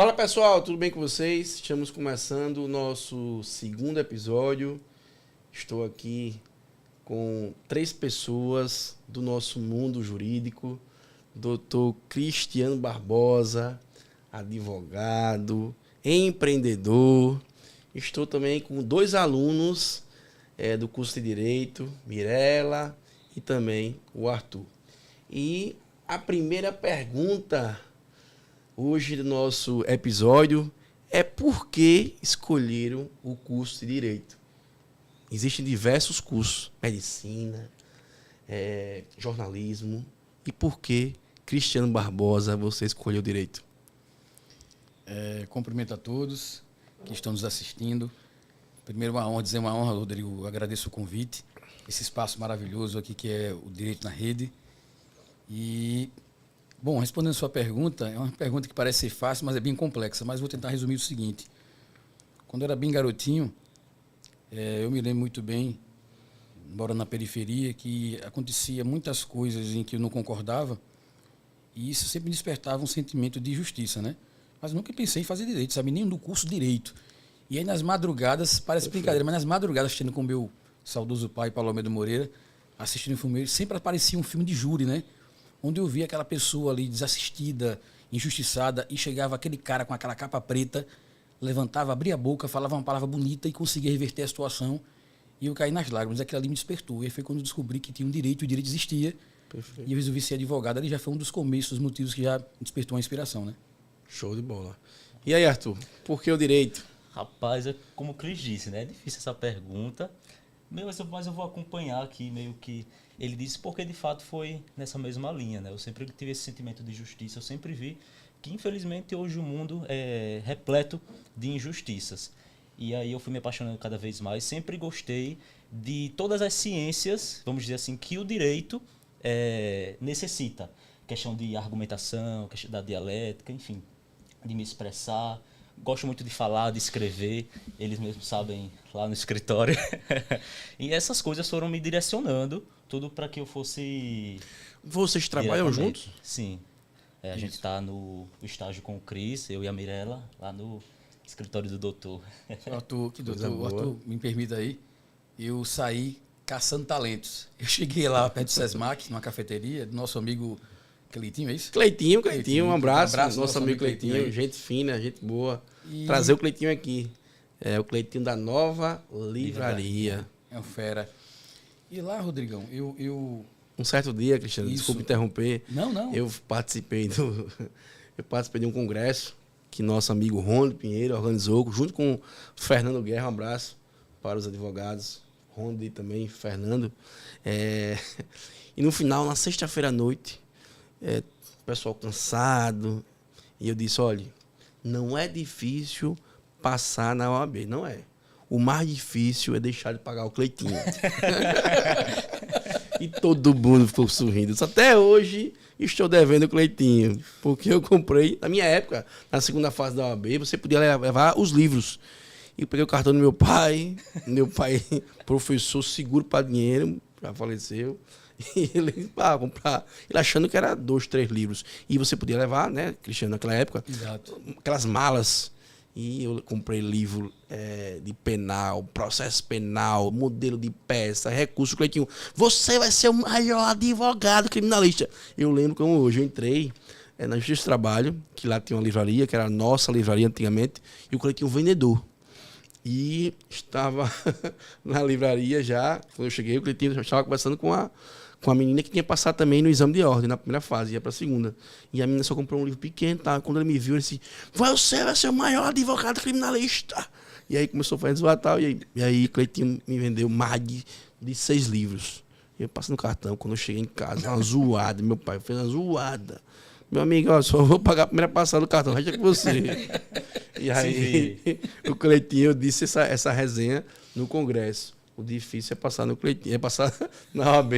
Fala pessoal, tudo bem com vocês? Estamos começando o nosso segundo episódio. Estou aqui com 3 pessoas do nosso mundo jurídico. Dr. Cristiano Barbosa, advogado, empreendedor. Estou também com 2 alunos do curso de Direito, Mirela e também o Arthur. E a primeira pergunta hoje do nosso episódio é por que escolheram o curso de Direito? Existem diversos cursos, medicina, jornalismo. E por que, Cristiano Barbosa, você escolheu Direito? Cumprimento a todos que estão nos assistindo. Primeiro, dizer uma honra, Rodrigo. Eu agradeço o convite, esse espaço maravilhoso aqui que é o Direito na Rede. E, bom, respondendo a sua pergunta, é uma pergunta que parece ser fácil, mas é bem complexa. Mas vou tentar resumir o seguinte. Quando eu era bem garotinho, eu me lembro muito bem, embora na periferia, que acontecia muitas coisas em que eu não concordava, e isso sempre me despertava um sentimento de justiça, né? Mas nunca pensei em fazer Direito, sabe? Nem no curso Direito. E aí nas madrugadas, parece brincadeira, mas nas madrugadas, assistindo com o meu saudoso pai, Paulo Almeida Moreira, assistindo um filme, sempre aparecia um filme de júri, né? Onde eu via aquela pessoa ali desassistida, injustiçada, e chegava aquele cara com aquela capa preta, levantava, abria a boca, falava uma palavra bonita e conseguia reverter a situação. E eu caí nas lágrimas. Aquilo ali me despertou. E aí foi quando eu descobri que tinha um direito, e o direito existia. Perfeito. E eu resolvi ser advogado. Ali já foi um dos começos, dos motivos que já despertou uma inspiração, né? Show de bola. E aí, Arthur, por que o Direito? Rapaz, como o Cris disse, né? É difícil essa pergunta. Mas eu vou acompanhar aqui, meio que ele disse, porque de fato foi nessa mesma linha, né? Eu sempre tive esse sentimento de justiça, eu sempre vi que infelizmente hoje o mundo é repleto de injustiças. E aí eu fui me apaixonando cada vez mais, sempre gostei de todas as ciências, vamos dizer assim, que o direito necessita. Questão de argumentação, questão da dialética, enfim, de me expressar. Gosto muito de falar, de escrever, eles mesmos sabem lá no escritório. E essas coisas foram me direcionando, tudo para que eu fosse... Vocês trabalham juntos? Sim. A gente está no estágio com o Cris, eu e a Mirela, lá no escritório do doutor. Arthur, me permita aí, eu saí caçando talentos. Eu cheguei lá perto do Sesmac, numa cafeteria, do nosso amigo Cleitinho, é isso? Cleitinho, um abraço nosso amigo Cleitinho, gente fina, gente boa. Trazer o Cleitinho aqui. É o Cleitinho da Nova Livraria. É um fera. E lá, Rodrigão, eu... Um certo dia, Cristiano, desculpa interromper. Não. Eu participei de um congresso que nosso amigo Rony Pinheiro organizou, junto com o Fernando Guerra. Um abraço para os advogados. Rony também, Fernando. E no final, na sexta-feira à noite, o pessoal cansado. E eu disse, olha, não é difícil passar na OAB, não é. O mais difícil é deixar de pagar o Cleitinho. E todo mundo ficou sorrindo. Até hoje estou devendo o Cleitinho. Porque eu comprei, na minha época, na segunda fase da OAB, você podia levar os livros. E eu peguei o cartão do meu pai, professor seguro para dinheiro, já faleceu. E ele comprar, ele achando que era 2, 3 livros. E você podia levar, né, Cristiano, naquela época, exato, aquelas malas. E eu comprei livro de penal, processo penal, modelo de peça, recurso. Cleitinho, você vai ser o maior advogado criminalista. Eu lembro como hoje eu entrei na Justiça do Trabalho, que lá tinha uma livraria, que era a nossa livraria antigamente, e o Cleitinho vendedor. E estava na livraria já, quando eu cheguei, o Cleitinho já estava conversando com a menina que tinha passado também no exame de ordem, na primeira fase, ia para a segunda. E a menina só comprou um livro pequeno, tá? Quando ele me viu, ele disse, você vai ser o maior advogado criminalista. E aí começou a fazer zoar tal, e aí Cleitinho me vendeu mais de 6 livros. Eu passei no cartão, quando eu cheguei em casa, uma zoada, meu pai fez uma zoada. Meu amigo, ó, só vou pagar a primeira passada do cartão, resto é com você. E aí o Cleitinho disse essa resenha no congresso. O difícil é passar no Cleitinho, é passar na OAB.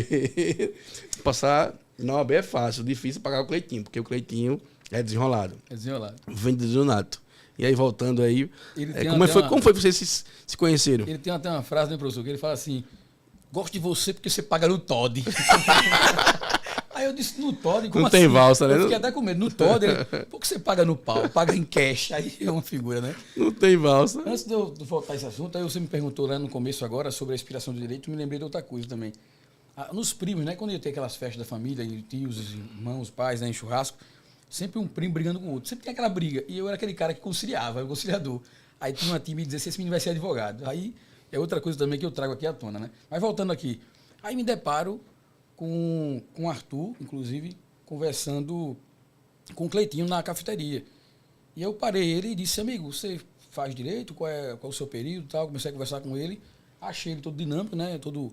Passar na OAB é fácil, o difícil é pagar o Cleitinho, porque o Cleitinho é desenrolado. É desenrolado. Vendedor nato. E aí, voltando aí, como foi que vocês se conheceram? Ele tem até uma frase, né, professor, que ele fala assim, gosto de você porque você paga no Todd. Aí eu disse, no Todd, Não tem valsa, né? Eu fiquei até com medo. No Todd, por que você paga no pau? Paga em cash, aí é uma figura, né? Não tem valsa. Antes de eu voltar a esse assunto, aí você me perguntou lá no começo agora sobre a inspiração do direito, me lembrei de outra coisa também. Nos primos, né? Quando ia ter aquelas festas da família, e tios, irmãos, pais, né, em churrasco, sempre um primo brigando com o outro. Sempre tem aquela briga. E eu era aquele cara que conciliava, era o conciliador. Aí tinha uma time e dizia, esse menino vai ser advogado. Aí é outra coisa também que eu trago aqui à tona, né? Mas voltando aqui, aí me deparo com o Arthur, inclusive, conversando com o Cleitinho na cafeteria. E eu parei ele e disse, amigo, você faz direito? Qual é o seu período e tal? Comecei a conversar com ele. Achei ele todo dinâmico, né? Todo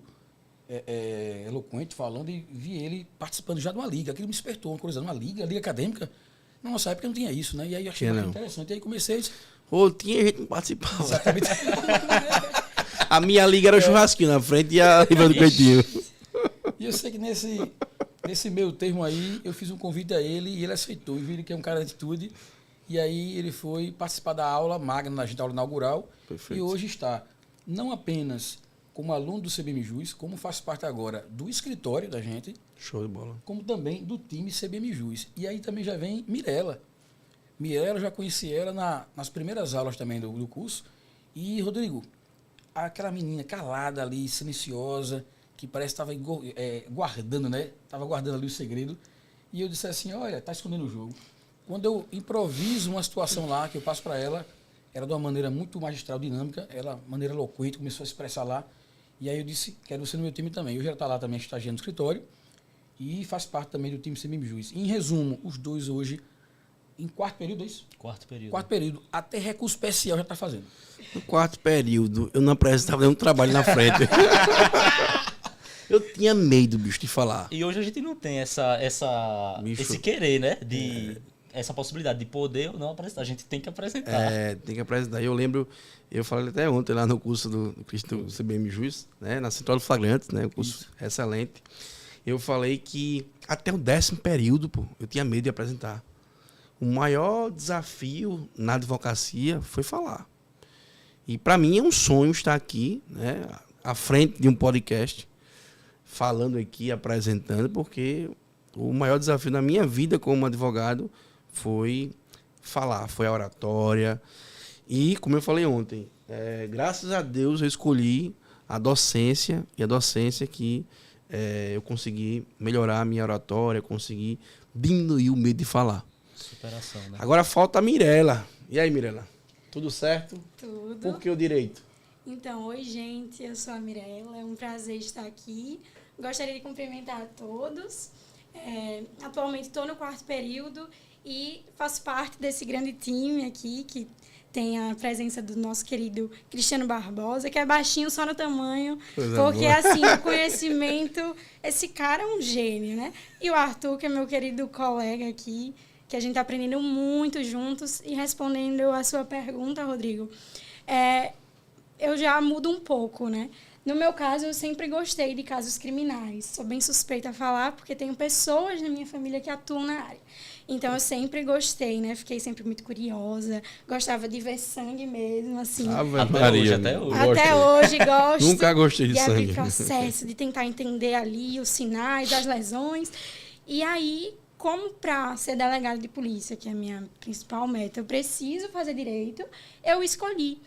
eloquente, falando, e vi ele participando já de uma liga. Aquilo me despertou uma curiosidade, uma liga acadêmica. Na nossa época não tinha isso, né? E aí eu achei muito interessante. E aí comecei... Tinha gente que não participava. Exatamente. A minha liga era o churrasquinho na frente e a liga do Cleitinho. E eu sei que nesse meio termo aí, eu fiz um convite a ele e ele aceitou. E vi que é um cara de atitude. E aí ele foi participar da aula magna, na aula inaugural. Perfeito. E hoje está, não apenas como aluno do CBM Juiz, como faz parte agora do escritório da gente. Show de bola. Como também do time CBM Juiz. E aí também já vem Mirella. Mirella, eu já conheci ela nas primeiras aulas também do curso. E, Rodrigo, aquela menina calada ali, silenciosa, que parece que estava guardando, né? Estava guardando ali o segredo. E eu disse assim, olha, tá escondendo o jogo. Quando eu improviso uma situação lá, que eu passo para ela, era de uma maneira muito magistral, dinâmica, ela, maneira eloquente, começou a expressar lá. E aí eu disse, quero você no meu time também. Eu já está lá também estagiando no escritório e faz parte também do time CBM Juiz. Em resumo, os dois hoje, em quarto período, é isso? Quarto período. Quarto período. Até recurso especial já está fazendo. No quarto período, eu não apresentava nenhum trabalho na frente. Eu tinha medo, bicho, de falar. E hoje a gente não tem esse querer, né? Essa possibilidade de poder ou não apresentar. A gente tem que apresentar. Tem que apresentar. Eu lembro, eu falei até ontem lá no curso do CBM Juiz, né? Na Central do Flagrantes, né? Um curso excelente. Eu falei que até o 10º período, pô, eu tinha medo de apresentar. O maior desafio na advocacia foi falar. E para mim é um sonho estar aqui, né, à frente de um podcast, falando aqui, apresentando, porque o maior desafio na minha vida como advogado foi falar, foi a oratória. E, como eu falei ontem, graças a Deus eu escolhi a docência, e a docência que eu consegui melhorar a minha oratória, consegui diminuir o medo de falar. Superação, né? Agora falta a Mirella. E aí, Mirella? Tudo certo? Tudo. Por que o direito? Então, oi, gente. Eu sou a Mirella. É um prazer estar aqui. Gostaria de cumprimentar a todos. Atualmente estou no quarto período e faço parte desse grande time aqui, que tem a presença do nosso querido Cristiano Barbosa, que é baixinho só no tamanho, porque, assim, o conhecimento... Esse cara é um gênio, né? E o Arthur, que é meu querido colega aqui, que a gente está aprendendo muito juntos. E respondendo a sua pergunta, Rodrigo, eu já mudo um pouco, né? No meu caso, eu sempre gostei de casos criminais. Sou bem suspeita a falar, porque tenho pessoas na minha família que atuam na área. Então, eu sempre gostei, né? Fiquei sempre muito curiosa. Gostava de ver sangue mesmo, assim. Até hoje gosto. Nunca gostei de sangue. Abrir processo, de tentar entender ali os sinais, as lesões. E aí, como para ser delegado de polícia, que é a minha principal meta, eu preciso fazer direito, eu escolhi.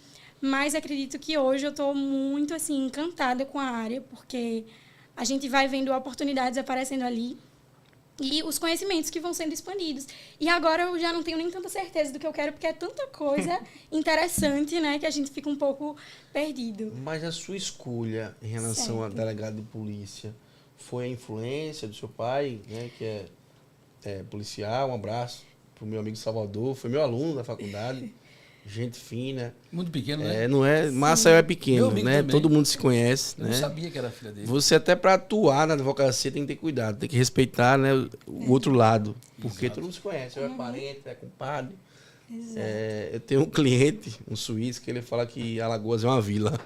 Mas acredito que hoje eu estou muito, assim, encantada com a área, porque a gente vai vendo oportunidades aparecendo ali e os conhecimentos que vão sendo expandidos. E agora eu já não tenho nem tanta certeza do que eu quero, porque é tanta coisa interessante, né, que a gente fica um pouco perdido. Mas a sua escolha em relação a delegado de polícia foi a influência do seu pai, né, que é policial? Um abraço pro meu amigo Salvador, foi meu aluno da faculdade. Gente fina. Muito pequeno, né? Não é? Maceió é pequeno, né? Também. Todo mundo se conhece, eu né? não sabia que era filha dele. Você até para atuar na advocacia tem que ter cuidado, tem que respeitar, né, o outro lado. Porque todo mundo se conhece, é parente, é compadre. Eu tenho um cliente, um suíço, que ele fala que Alagoas é uma vila.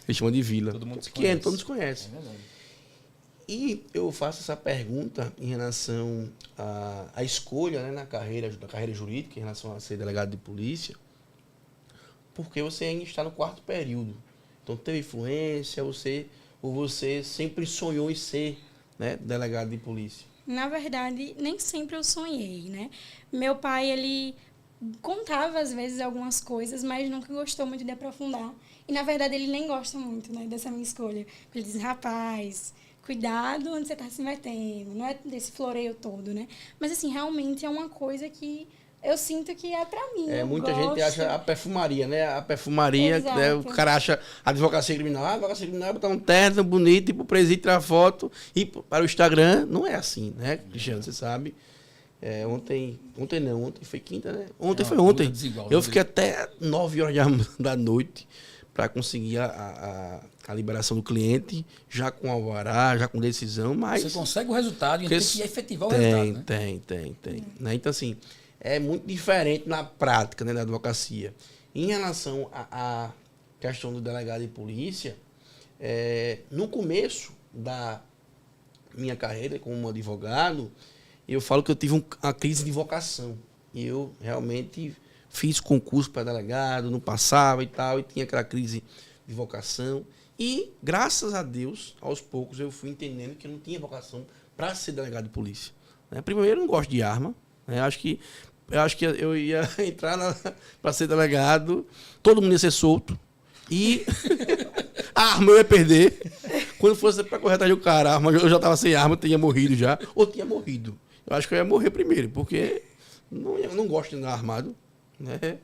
Ele chama de vila. Todo mundo se pequeno, conhece. todo mundo se conhece. É verdade. E eu faço essa pergunta em relação à escolha, né, na carreira jurídica, em relação a ser delegado de polícia, porque você ainda está no quarto período. Então, teve influência, ou você sempre sonhou em ser, né, delegado de polícia? Na verdade, nem sempre eu sonhei, né? Meu pai, ele contava às vezes algumas coisas, mas nunca gostou muito de aprofundar. E na verdade ele nem gosta muito, né, dessa minha escolha. Ele diz: rapaz, cuidado onde você está se metendo, não é desse floreio todo, né? Mas assim, realmente é uma coisa que eu sinto que é pra mim. Muita gente gosto. acha a perfumaria, né? A perfumaria, né? O cara acha a advocacia criminal. A advocacia criminal é botar um terno bonito, ir pro presídio, tirar foto, e para o Instagram. Não é assim, né, Cristiano? Você sabe. Ontem foi quinta, né? Ontem. Desigual, eu fiquei até 9 horas da noite para conseguir a liberação do cliente, já com alvará, já com decisão, mas... Você consegue o resultado e tem que efetivar o resultado, né? Tem. Né? Então, assim, é muito diferente na prática, né, da advocacia. Em relação à questão do delegado de polícia, no começo da minha carreira como advogado, eu falo que eu tive uma crise de vocação. E eu realmente fiz concurso para delegado, não passava e tal, e tinha aquela crise de vocação. E, graças a Deus, aos poucos eu fui entendendo que eu não tinha vocação para ser delegado de polícia. Primeiro, eu não gosto de arma. Eu acho que eu ia entrar para ser delegado, todo mundo ia ser solto. E a arma eu ia perder. Quando fosse para correr atrás do cara, a arma, eu já estava sem arma, eu tinha morrido já, ou tinha morrido. Eu acho que eu ia morrer primeiro, porque eu não gosto de andar armado, né?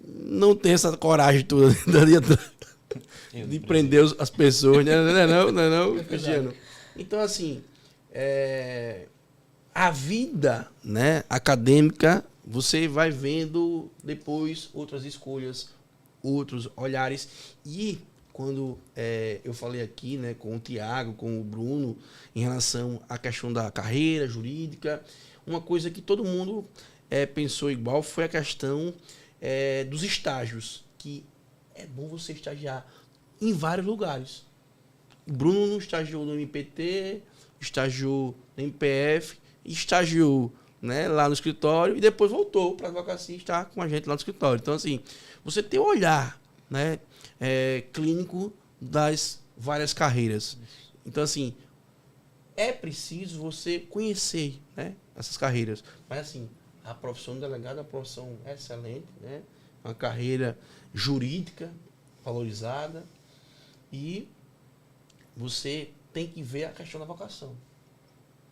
Não tenho essa coragem toda de prender as pessoas, né? Não, Cristiano. Então, assim, a vida, né, acadêmica, você vai vendo depois outras escolhas, outros olhares. E quando eu falei aqui, né, com o Tiago, com o Bruno, em relação à questão da carreira jurídica, uma coisa que todo mundo pensou igual foi a questão dos estágios, que é bom você estagiar em vários lugares. O Bruno não estagiou no MPT, estagiou no MPF, estagiou, né, lá no escritório e depois voltou para a advocacia e está com a gente lá no escritório. Então, assim, você tem o olhar, né, clínico das várias carreiras. Então, assim, é preciso você conhecer, né, essas carreiras. Mas, assim, a profissão de delegado é uma profissão excelente, né, uma carreira jurídica valorizada, e você tem que ver a questão da vocação.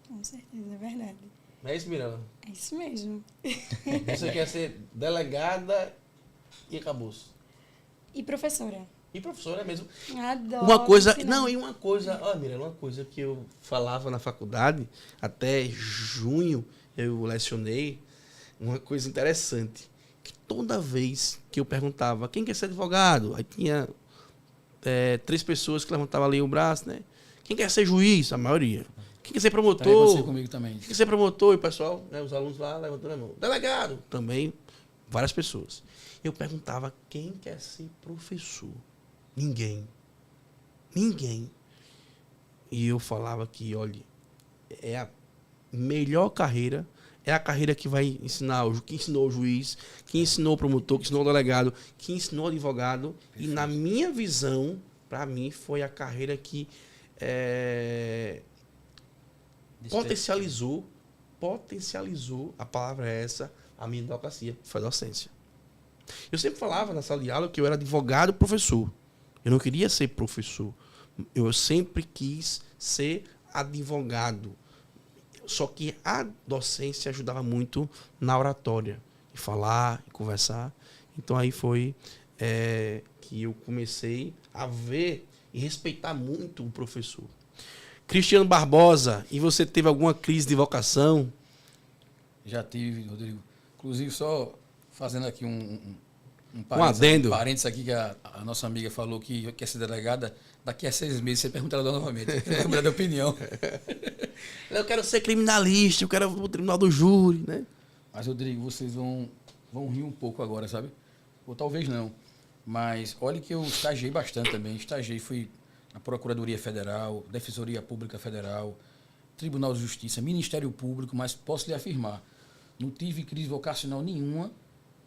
Com certeza, é verdade. Não é isso, Miranda? É isso mesmo. Você quer ser delegada e acabou-se. E professora? E professora mesmo. Adoro. Uma coisa, ensinar. Miranda, uma coisa que eu falava na faculdade, até junho eu lecionei, uma coisa interessante, que toda vez que eu perguntava quem quer ser advogado, aí tinha 3 pessoas que levantavam ali o braço, né? Quem quer ser juiz? A maioria. Quem quer ser promotor? Comigo também. Quem quer ser promotor? E o pessoal, né, os alunos lá levantando a mão. Delegado? Também, várias pessoas. Eu perguntava quem quer ser professor. Ninguém. E eu falava que, olha, é a melhor carreira, é a carreira que vai ensinar, que ensinou o juiz, que ensinou o promotor, que ensinou o delegado, que ensinou o advogado. Perfeito. E na minha visão, para mim, foi a carreira que potencializou, a palavra é essa, a minha advocacia, foi a docência. Eu sempre falava na sala de aula que eu era advogado professor. Eu não queria ser professor. Eu sempre quis ser advogado. Só que a docência ajudava muito na oratória, em falar, em conversar. Então aí foi que eu comecei a ver e respeitar muito o professor. Cristiano Barbosa, e você teve alguma crise de vocação? Já tive, Rodrigo. Inclusive, só fazendo aqui um adendo. Parênteses aqui, que a nossa amiga falou que quer ser delegada. Daqui a 6 meses você pergunta ela novamente. Vai mudar de opinião. Eu quero ser criminalista, eu quero o tribunal do júri, né? Mas, Rodrigo, vocês vão rir um pouco agora, sabe? Ou talvez não. Mas olha que eu estagiei bastante também. Fui na Procuradoria Federal, Defensoria Pública Federal, Tribunal de Justiça, Ministério Público, mas posso lhe afirmar, não tive crise vocacional nenhuma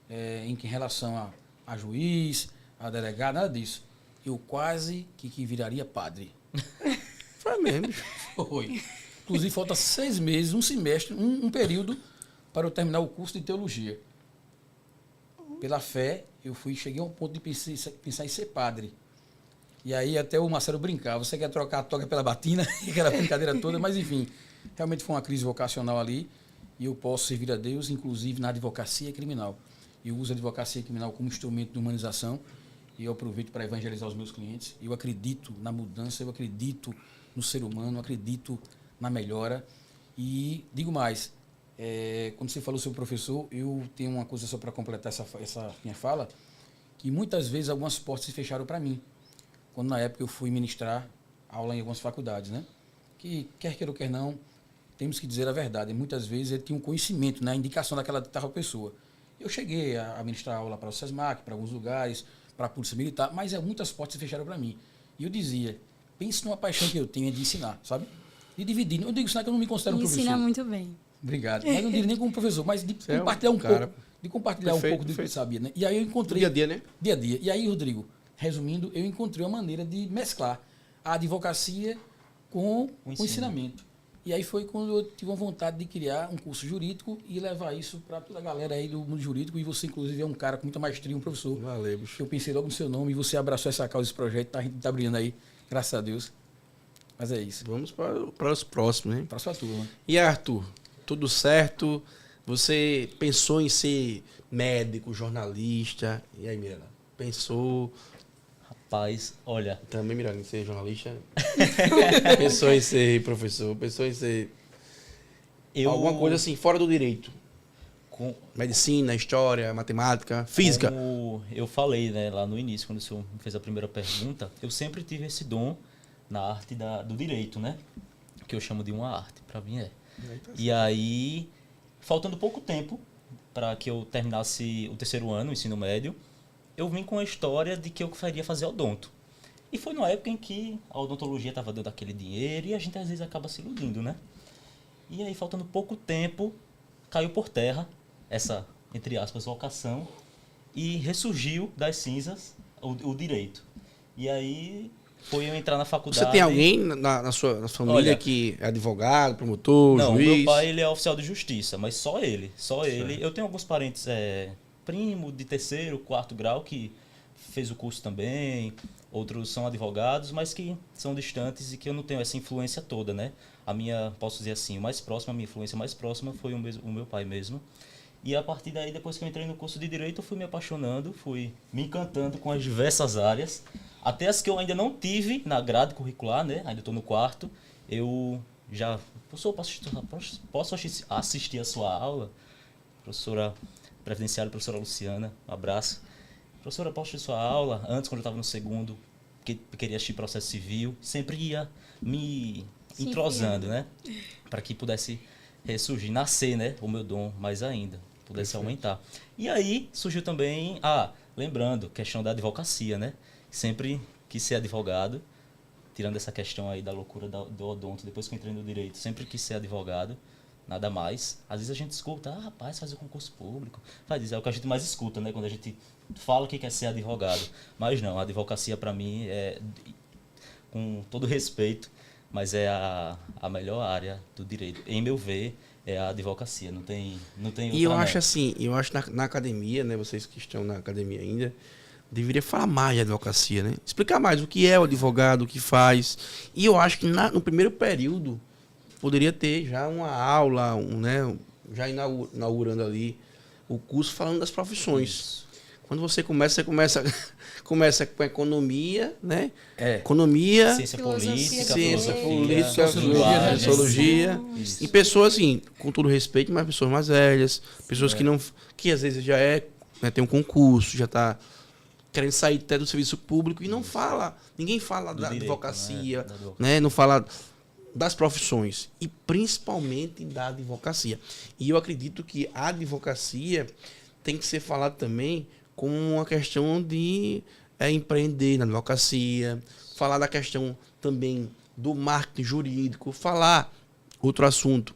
em relação a juiz, a delegado, nada disso. Eu quase que viraria padre. Foi mesmo. Foi. Inclusive, falta 6 meses, um semestre, um período para eu terminar o curso de teologia. Pela fé, cheguei a um ponto de pensar em ser padre. E aí até o Marcelo brincava, você quer trocar a toga pela batina, aquela brincadeira toda, mas enfim, realmente foi uma crise vocacional ali, e eu posso servir a Deus, inclusive na advocacia criminal. Eu uso a advocacia criminal como instrumento de humanização, e eu aproveito para evangelizar os meus clientes. Eu acredito na mudança, eu acredito no ser humano, eu acredito na melhora. E digo mais, quando você falou sobre o professor, eu tenho uma coisa só para completar essa minha fala, que muitas vezes algumas portas se fecharam para mim, quando na época eu fui ministrar aula em algumas faculdades, né? Que quer queira ou quer não, temos que dizer a verdade. Muitas vezes ele tinha um conhecimento, né? A indicação daquela tal pessoa. Eu cheguei a ministrar aula para o SESMAC, para alguns lugares, para a Polícia Militar, mas muitas portas se fecharam para mim. E eu dizia, pense numa paixão que eu tenho de ensinar, sabe? De dividir. Eu digo ensinar que eu não me considero um professor. Ensina muito bem. Obrigado. Mas não diria nem como professor, mas de Você compartilhar um cara. pouco. De compartilhar Perfeito, um pouco do que eu perfeito. sabia, né? E aí eu encontrei... Dia a dia, né? Dia a dia. E aí, Rodrigo, resumindo, eu encontrei uma maneira de mesclar a advocacia com o ensinamento. E aí foi quando eu tive uma vontade de criar um curso jurídico e levar isso para toda a galera aí do mundo jurídico. E você, inclusive, é um cara com muita maestria, um professor. Valeu, bicho. Eu pensei logo no seu nome e você abraçou essa causa, esse projeto, tá brilhando aí, graças a Deus. Mas é isso. Vamos para os próximos, né? Para a sua turma. E Arthur, tudo certo? Você pensou em ser médico, jornalista? E aí, Mirella? Pensou Rapaz, olha, também, Mirella, em ser jornalista? Pensou em ser professor? Pensou em ser eu... alguma coisa assim, fora do direito? com- Medicina, história, matemática, física? Como eu falei, né, lá no início, quando o senhor me fez a primeira pergunta, eu sempre tive esse dom na arte do direito, né? Que eu chamo de uma arte, para mim é. E aí, faltando pouco tempo para que eu terminasse o 3º ano, o ensino médio, eu vim com a história de que eu queria fazer odonto. E foi numa época em que a odontologia estava dando aquele dinheiro e a gente às vezes acaba se iludindo, né? E aí, faltando pouco tempo, caiu por terra essa, entre aspas, vocação e ressurgiu das cinzas o direito. E aí foi eu entrar na faculdade... Você tem alguém na sua família Olha, que é advogado, promotor, Não, juiz? meu pai ele é oficial de justiça, mas só ele. Eu tenho alguns parentes, primo de 3º, 4º grau, que fez o curso também, outros são advogados, mas que são distantes e que eu não tenho essa influência toda, né? A minha, posso dizer assim, a minha influência mais próxima foi o meu pai mesmo. E a partir daí, depois que eu entrei no curso de Direito, eu fui me apaixonando, fui me encantando com as diversas áreas, até as que eu ainda não tive na grade curricular, né? Ainda estou no 4º, eu já... Professor, posso assistir a sua aula? Professora previdenciária, professora Luciana, um abraço. Professora, posso assistir sua aula? Antes, quando eu estava no 2º, que queria assistir processo civil, sempre ia me entrosando, né? Para que pudesse ressurgir, nascer, né? O meu dom mais ainda, pudesse aumentar. E aí surgiu também, lembrando, questão da advocacia, né? Sempre quis ser advogado, tirando essa questão aí da loucura do odonto, depois que eu entrei no direito, sempre quis ser advogado, nada mais. Às vezes a gente escuta, rapaz, faz o concurso público, é o que a gente mais escuta, né? Quando a gente fala que quer ser advogado. Mas não, a advocacia para mim é, com todo respeito, mas é a melhor área do direito. Em meu ver, é a advocacia, não tem E eu outra, acho não. assim, na academia, né, vocês que estão na academia ainda, deveria falar mais de advocacia, né? Explicar mais o que é o advogado, o que faz. E eu acho que no primeiro período poderia ter já uma aula, né, já inaugurando ali o curso falando das profissões. Isso. Quando você começa com economia, né? É. Economia, Ciência Filosofia política, ciência filosofia, política, sociologia, sociologia. Isso. E pessoas, assim, com todo respeito, mas pessoas mais velhas, pessoas que às vezes já tem um concurso, já está querendo sair até do serviço público e não fala, ninguém fala Do da direito, advocacia, né? Da advocacia. né? Não fala das profissões e principalmente da advocacia. E eu acredito que a advocacia tem que ser falada também como uma questão de empreender na advocacia, falar da questão também do marketing jurídico, falar outro assunto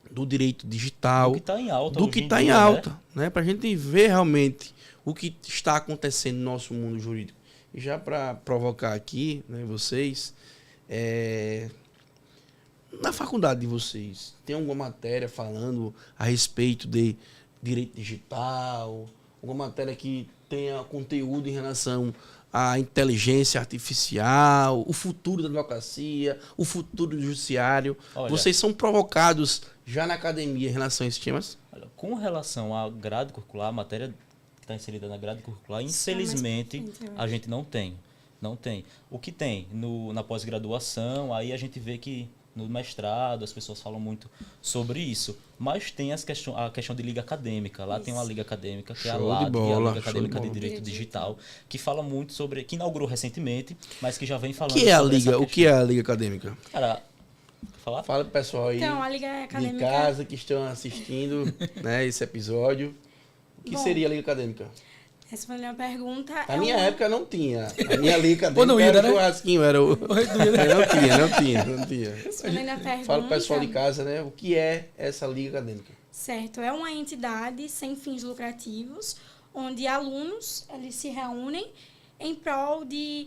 do direito digital, Do que está em alta do hoje que em está em dia, alta, né? Para a gente ver realmente o que está acontecendo no nosso mundo jurídico. E já para provocar aqui, né, vocês, Na faculdade de vocês, tem alguma matéria falando a respeito de direito digital? Alguma matéria que tenha conteúdo em relação à inteligência artificial, o futuro da advocacia, o futuro do judiciário? Olha, Vocês são provocados já na academia em relação a esses temas? olha, com relação à grade curricular, a matéria que está inserida na grade curricular, infelizmente, a gente não tem. Não tem. O que tem na pós-graduação, aí a gente vê que no mestrado as pessoas falam muito sobre isso. Mas tem a questão de liga acadêmica. Lá tem uma liga acadêmica, que é a Show de LAD, que é a bola, Liga show Acadêmica de de bola. Direito Digital, que fala muito sobre... Que inaugurou recentemente, mas que já vem falando O que é a sobre essa liga? O questão. que é a liga acadêmica? Cara, quer falar? Fala pro pessoal aí Então, a Liga de Acadêmica... casa que estão assistindo, né, esse episódio. O que Bom, seria a liga acadêmica? Respondendo a pergunta... Na minha época não tinha. A minha liga Ou não acadêmica ia, era o né? churrasquinho, era o... Não tinha. Respondendo a pergunta... Fala pro pessoal de casa, né? O que é essa liga acadêmica? Certo, é uma entidade sem fins lucrativos, onde alunos eles se reúnem em prol de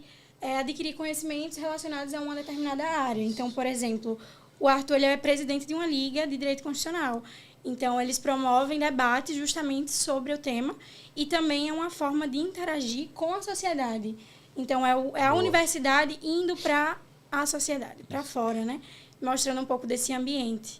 adquirir conhecimentos relacionados a uma determinada área. Então, por exemplo, o Arthur ele é presidente de uma liga de direito constitucional. Então, eles promovem debates justamente sobre o tema e também é uma forma de interagir com a sociedade. Então, é a universidade indo para a sociedade, para fora, né? Mostrando um pouco desse ambiente.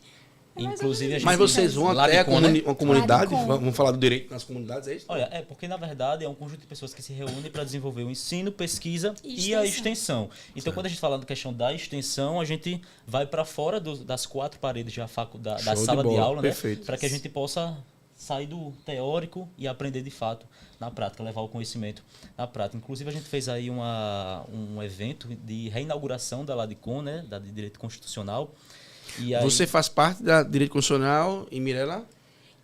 Inclusive, a gente... Mas vocês vão Lá até de a com, né? uma comunidade? Lá de com. Vamos falar do direito nas comunidades, é isso? Olha, porque na verdade é um conjunto de pessoas que se reúnem para desenvolver o ensino, pesquisa E e a extensão. extensão. Então, quando a gente fala da questão da extensão, a gente vai para fora das quatro paredes da Show de sala de bola, aula, né? perfeito. Para que a gente possa sair do teórico e aprender de fato na prática, levar o conhecimento na prática. Inclusive, a gente fez aí um evento de reinauguração da LADCON, né? Da de Direito Constitucional. E aí, Você faz parte da Direito Constitucional e Mirella?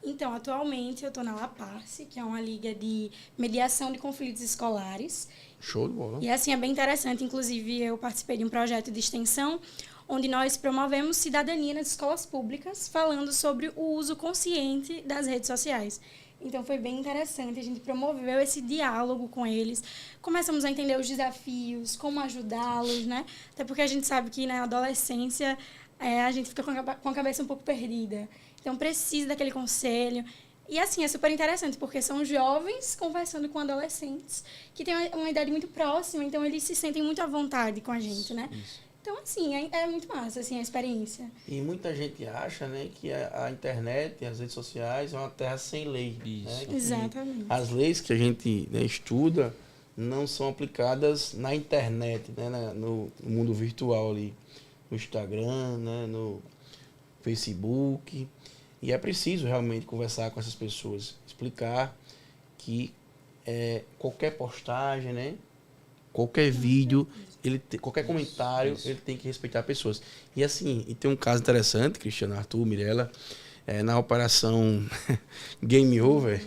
Então, atualmente eu estou na LAPARCE, que é uma liga de mediação de conflitos escolares. Show de bola. E assim, é bem interessante. Inclusive, eu participei de um projeto de extensão onde nós promovemos cidadania nas escolas públicas, falando sobre o uso consciente das redes sociais. Então, foi bem interessante. A gente promoveu esse diálogo com eles. Começamos a entender os desafios, como ajudá-los, né? Até porque a gente sabe que na adolescência a gente fica com a cabeça um pouco perdida. Então, precisa daquele conselho. E, assim, é super interessante, porque são jovens conversando com adolescentes que têm uma idade muito próxima, então eles se sentem muito à vontade com a gente, né? Isso. Então, assim, é muito massa, assim, a experiência. E muita gente acha, né, que a internet e as redes sociais é uma terra sem lei. Isso. Né? Que Exatamente. as leis que a gente, né, estuda não são aplicadas na internet, né, no mundo virtual ali, no Instagram, né, no Facebook. E é preciso realmente conversar com essas pessoas, explicar que qualquer postagem, né, qualquer vídeo, qualquer comentário, isso. ele tem que respeitar pessoas. E assim, e tem um caso interessante, Cristiano, Arthur, Mirella, na operação Game Over,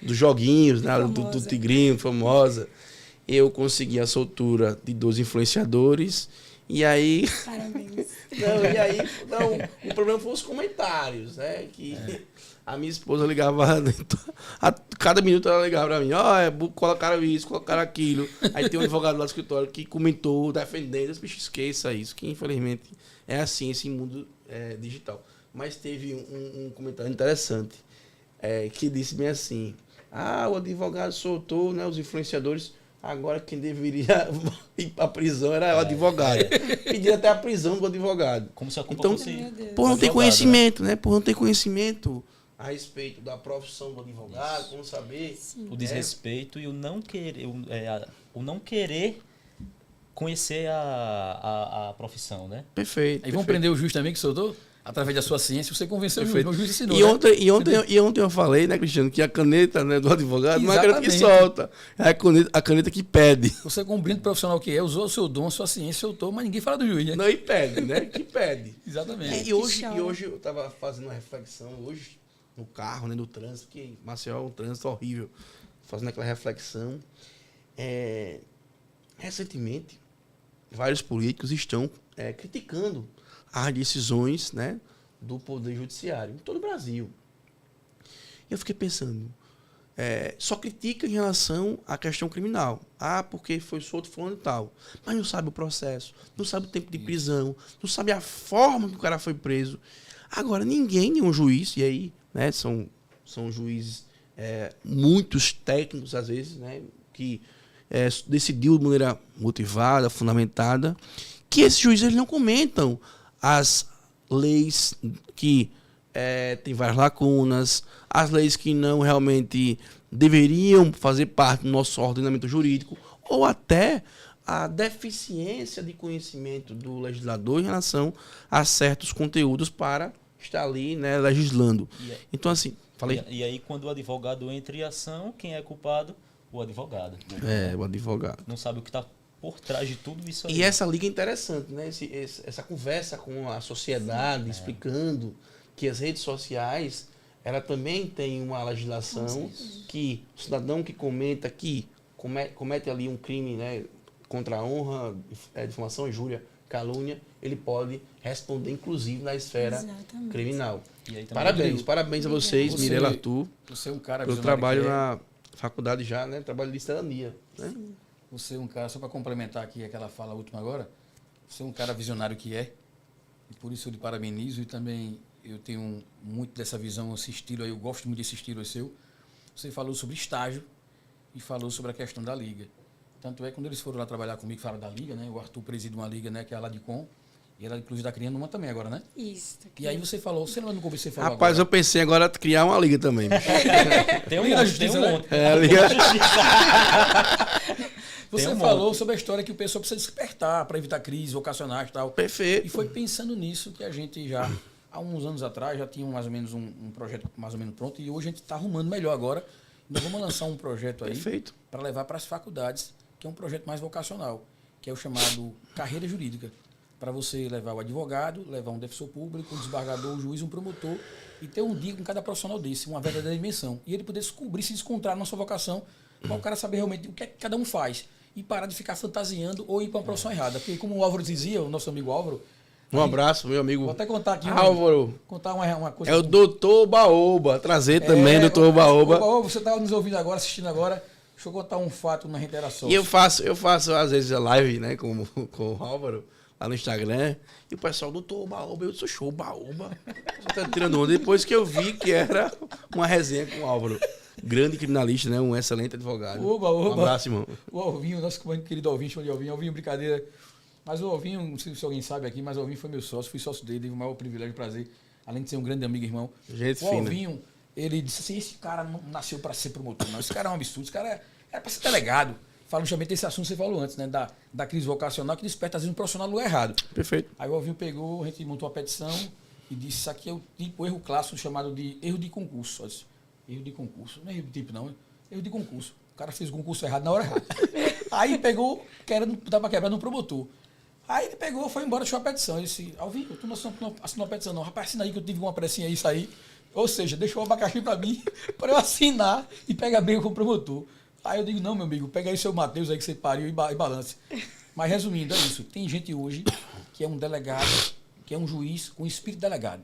dos joguinhos, né, do Tigrinho, famosa, eu consegui a soltura de 2 influenciadores. E aí... Parabéns. O problema foi os comentários, né? Que a minha esposa ligava, a cada minuto ela ligava pra mim, colocaram isso, colocaram aquilo. Aí tem um advogado lá do escritório que comentou, defendendo, bicho, esqueça isso, que infelizmente é assim, esse mundo digital. Mas teve um comentário interessante, que disse bem assim, o advogado soltou, né, os influenciadores. Agora quem deveria ir para a prisão era o advogado. Pediram até a prisão do advogado. Como se a culpa Então, fosse... por não ter advogado, conhecimento, né? Por não ter conhecimento a respeito da profissão do advogado, como saber... O desrespeito e o não querer, o não querer conhecer a profissão, né? Perfeito. Aí vão prender o juiz também que soltou? Através da sua ciência, você convenceu o juiz. O juiz ensinou, E ontem eu falei, né, Cristiano, que a caneta, né, do advogado não é a caneta que solta, é a caneta que pede. Você, como brilhante profissional que é, usou o seu dom, a sua ciência, soltou, mas ninguém fala do juiz, né? Não, e pede, né? Que pede. Exatamente. E hoje eu estava fazendo uma reflexão, hoje, no carro, né, no trânsito, porque Maceió é um trânsito horrível, fazendo aquela reflexão. Recentemente, vários políticos estão criticando as decisões, né, do Poder Judiciário em todo o Brasil. E eu fiquei pensando, só critica em relação à questão criminal. Ah, porque foi solto fulano e tal. Mas não sabe o processo, não sabe o tempo de prisão, não sabe a forma que o cara foi preso. Agora, ninguém é um juiz, e aí, né, são juízes, muitos técnicos, às vezes, né, que decidiu de maneira motivada, fundamentada, que esses juízes eles não comentam as leis que têm várias lacunas, as leis que não realmente deveriam fazer parte do nosso ordenamento jurídico, ou até a deficiência de conhecimento do legislador em relação a certos conteúdos para estar ali, né, legislando. Então, assim, falei. E aí, quando o advogado entra em ação, quem é culpado? O advogado. O advogado. Não sabe o que está por trás de tudo isso aí. E essa liga é interessante, né? Essa conversa com a sociedade, explicando que as redes sociais, ela também tem uma legislação que o cidadão que comenta que comete ali um crime, né, contra a honra, difamação, injúria, calúnia, ele pode responder, inclusive, na esfera criminal. Parabéns a vocês, Mirela, Arthur, você é um cara pelo trabalho na faculdade já, né? Trabalho de cidadania, né? Você é um cara, só para complementar aqui aquela fala última agora, você é um cara visionário que é, e por isso eu lhe parabenizo, e também eu tenho muito dessa visão, esse estilo aí, eu gosto muito desse estilo seu. Você falou sobre estágio e falou sobre a questão da liga. Tanto é que quando eles foram lá trabalhar comigo, falaram da liga, né? O Arthur preside uma liga, né? Que é a Ladicom. E ela, inclusive, está criando uma também agora, né? Isso. E aí você falou, você não conversou, você falou Rapaz, agora. eu pensei agora em criar uma liga também. Tem um Liga da monte, tem Justiça, um né? monte. Liga... Você Tem um falou monte. sobre a história que o pessoal precisa despertar para evitar crises vocacionais e tal. Perfeito. E foi pensando nisso que a gente já, há uns anos atrás, já tinha mais ou menos um projeto mais ou menos pronto. E hoje a gente está arrumando melhor agora. Nós vamos lançar um projeto aí para levar para as faculdades, que é um projeto mais vocacional, que é o chamado Carreira Jurídica. Para você levar o advogado, levar um defensor público, um desembargador, um juiz, um promotor, e ter um dia com cada profissional desse, uma verdadeira dimensão. E ele poder descobrir, se encontrar na sua vocação, para o cara saber realmente o que é que cada um faz. E parar de ficar fantasiando ou ir para uma profissão errada. Porque como o Álvaro dizia, o nosso amigo Álvaro... Um abraço, meu amigo. Vou até contar aqui Álvaro. Contar uma coisa. É o doutor Baoba. Trazer também o doutor Baoba. Baoba, você está nos ouvindo agora, assistindo agora. Deixa eu contar um fato na interação. E eu faço às vezes a live, né, com o Álvaro, lá no Instagram. E o pessoal, doutor Baoba, eu sou show, Baoba. Você tá tirando onda. Depois que eu vi que era uma resenha com o Álvaro. Grande criminalista, né? Um excelente advogado. Oba. Um abraço, irmão. O Alvinho, nosso querido Alvinho, chama de Alvinho. Alvinho, brincadeira. Mas o Alvinho, não sei se alguém sabe aqui, mas o Alvinho foi meu sócio, fui sócio dele, tive o maior privilégio e prazer, além de ser um grande amigo e irmão. Gente o fina. Alvinho, ele disse assim, esse cara não nasceu para ser promotor, não. Esse cara é um absurdo, esse cara era para ser delegado. Fala justamente desse assunto que você falou antes, né? Da crise vocacional que desperta, às vezes, um profissional no lugar errado. Perfeito. Aí o Alvinho pegou, a gente montou uma petição e disse, isso aqui é o tipo erro clássico chamado de erro de concurso. Eu disse, erro de concurso, não é erro de tipo não, é erro de concurso. O cara fez o concurso errado na hora errada. Aí pegou, querendo dar para quebrar no promotor. Aí ele pegou, foi embora, deixou a petição. Ele disse, Alvinho, tu não assinou a petição não. Rapaz, assina aí que eu tive uma pressinha aí, isso aí. Ou seja, deixou o abacaxi para mim, para eu assinar e pegar a briga com o promotor. Aí eu digo, não, meu amigo, pega aí seu Matheus aí que você pariu e balance. Mas resumindo, é isso. Tem gente hoje que é um delegado, que é um juiz com espírito delegado.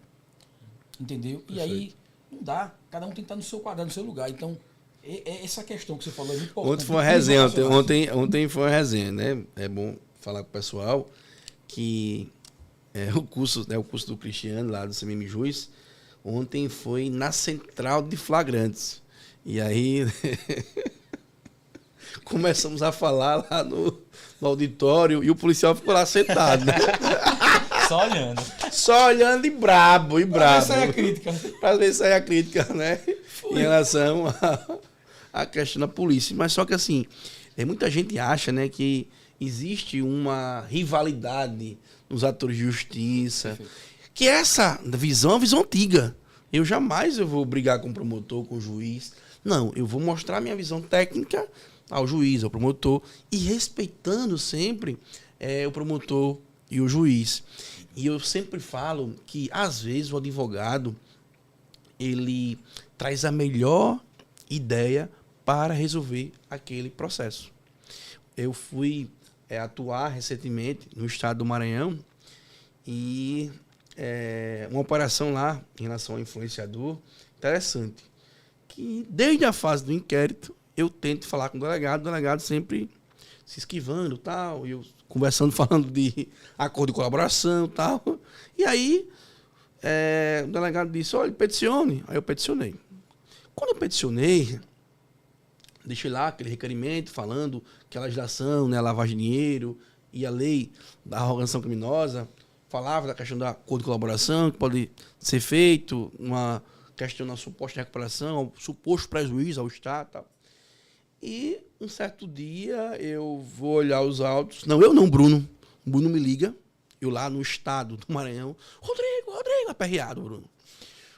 Entendeu? E aí não dá. Cada um tem que estar no seu quadrado, no seu lugar. Então, essa questão que você falou é muito importante. Ontem foi uma resenha, ontem foi uma resenha, né? É bom falar com o pessoal que o curso do Cristiano, lá do CMM Juiz, ontem foi na central de flagrantes. E aí começamos a falar lá no auditório e o policial ficou lá sentado, né? Só olhando. Só olhando e brabo. Pra ver se é a crítica. Pra ver se é a crítica, né? Em relação à questão da polícia. Mas só que assim, muita gente acha, né, que existe uma rivalidade nos atores de justiça. Perfeito. Que essa visão é uma visão antiga. Eu jamais vou brigar com o promotor, com o juiz. Não, eu vou mostrar minha visão técnica ao juiz, ao promotor, e respeitando sempre o promotor e o juiz. E eu sempre falo que, às vezes, o advogado ele traz a melhor ideia para resolver aquele processo. Eu fui atuar recentemente no estado do Maranhão e uma operação lá em relação ao influenciador interessante, que, desde a fase do inquérito, eu tento falar com o delegado sempre se esquivando e tal, e eu conversando, falando de acordo de colaboração e tal. E aí, o delegado disse, olha, peticione. Aí eu peticionei. Quando eu peticionei, deixei lá aquele requerimento falando que a legislação, né, a lavagem de dinheiro e a lei da arrogação criminosa falava da questão da acordo de colaboração, que pode ser feito, uma questão da suposta recuperação, suposto prejuízo ao Estado e tal. E um certo dia eu vou olhar os autos. Não, eu não, Bruno. O Bruno me liga. Eu lá no estado do Maranhão. Rodrigo, aperreado, Bruno.